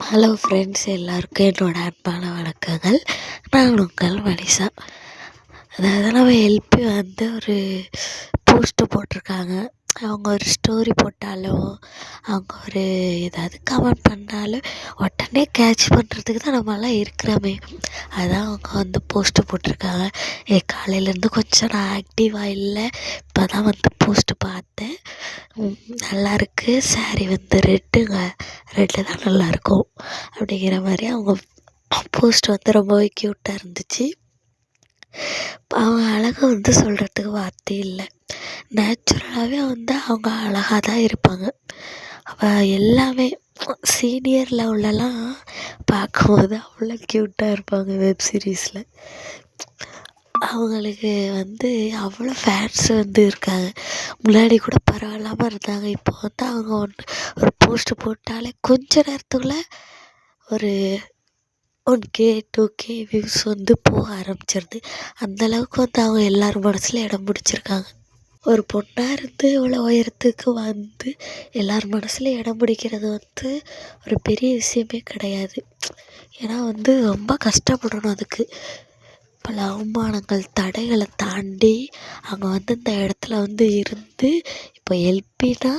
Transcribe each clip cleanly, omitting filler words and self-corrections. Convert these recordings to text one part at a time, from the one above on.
Hello friends, எல்லாருக்கும் என்னோடய அன்பான வணக்கங்கள். நான் உங்கள் மனிஷா. அதாவது நம்ம எல்பி வந்து ஒரு போஸ்ட்டு போட்டிருக்காங்க. அவங்க ஒரு ஸ்டோரி போட்டாலும், அவங்க ஒரு ஏதாவது கமெண்ட் பண்ணாலும் உடனே கேட்ச் பண்ணுறதுக்கு தான் நம்மளாம் இருக்கிறோமே. அதான் அவங்க வந்து போஸ்ட்டு போட்டிருக்காங்க. காலையிலேருந்து கொஞ்சம் நான் ஆக்டிவாக இல்லை, இப்போ தான் வந்து போஸ்ட்டு பார்த்தேன். நல்லாயிருக்கு. ஸாரீ வந்து ரெட்டு தான் நல்லாயிருக்கும் அப்படிங்கிற மாதிரி அவங்க போஸ்ட் வந்து ரொம்பவே க்யூட்டாக இருந்துச்சு. அவங்க அழகை வந்து சொல்கிறதுக்கு வார்த்தை இல்லை. நேச்சுரலாகவே வந்து அவங்க அழகாக தான் இருப்பாங்க. எல்லாமே சீனியர் லெவலெலாம் பார்க்கும்போது அவ்வளோ க்யூட்டாக இருப்பாங்க வெப் சீரிஸில். அவங்களுக்கு வந்து அவ்வளோ ஃபேன்ஸ் வந்து இருக்காங்க. முன்னாடி கூட பரவாயில்லாமல் இருந்தாங்க. இப்போ வந்து அவங்க ஒரு போஸ்ட்டு போட்டாலே கொஞ்ச நேரத்துக்குள்ளே ஒரு 1K 2K வியூஸ் வந்து போக ஆரம்பிச்சிருது. அந்தளவுக்கு வந்து அவங்க எல்லோரும் மனசில் இடம் பிடிச்சிருக்காங்க. ஒரு பொண்ணாக இருந்து இவ்வளோ உயரத்துக்கு வந்து எல்லார் மனசில் இடம் பிடிக்கிறது வந்து ஒரு பெரிய விஷயமே கிடையாது. ஏன்னா வந்து ரொம்ப கஷ்டப்படணும் அதுக்கு. பல அவமானங்கள் தடைகளை தாண்டி அவங்க வந்து இந்த இடத்துல வந்து இருந்து இப்போ எல்பினா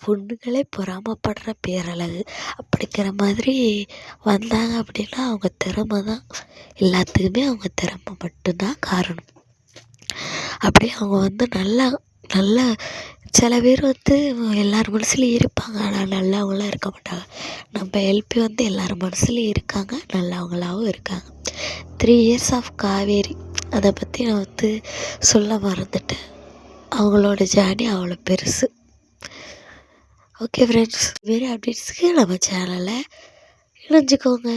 பொண்ணுங்களே பொறாமப்படுற பேரழகு அப்படிங்கிற மாதிரி வந்தாங்க அப்படின்னா அவங்க திறமை தான். எல்லாத்துக்குமே அவங்க திறமை மட்டும்தான் காரணம். அப்படியே அவங்க வந்து நல்லா சில பேர் வந்து எல்லார் மனசுலையும் இருப்பாங்க, ஆனால் நல்லவங்களாம் இருக்க மாட்டாங்க. நம்ம எல்பி வந்து எல்லார் மனசுலையும் இருக்காங்க, நல்லவங்களாகவும் இருக்காங்க. 3 years ஆஃப் காவேரி அதை பற்றி நான் வந்து சொல்ல மறந்துட்டேன். அவங்களோட ஜேர்னி அவ்வளோ பெருசு. ஓகே ஃப்ரெண்ட்ஸ், வேறு அப்டேட்ஸுக்கு நம்ம சேனலை இணைஞ்சிக்கோங்க.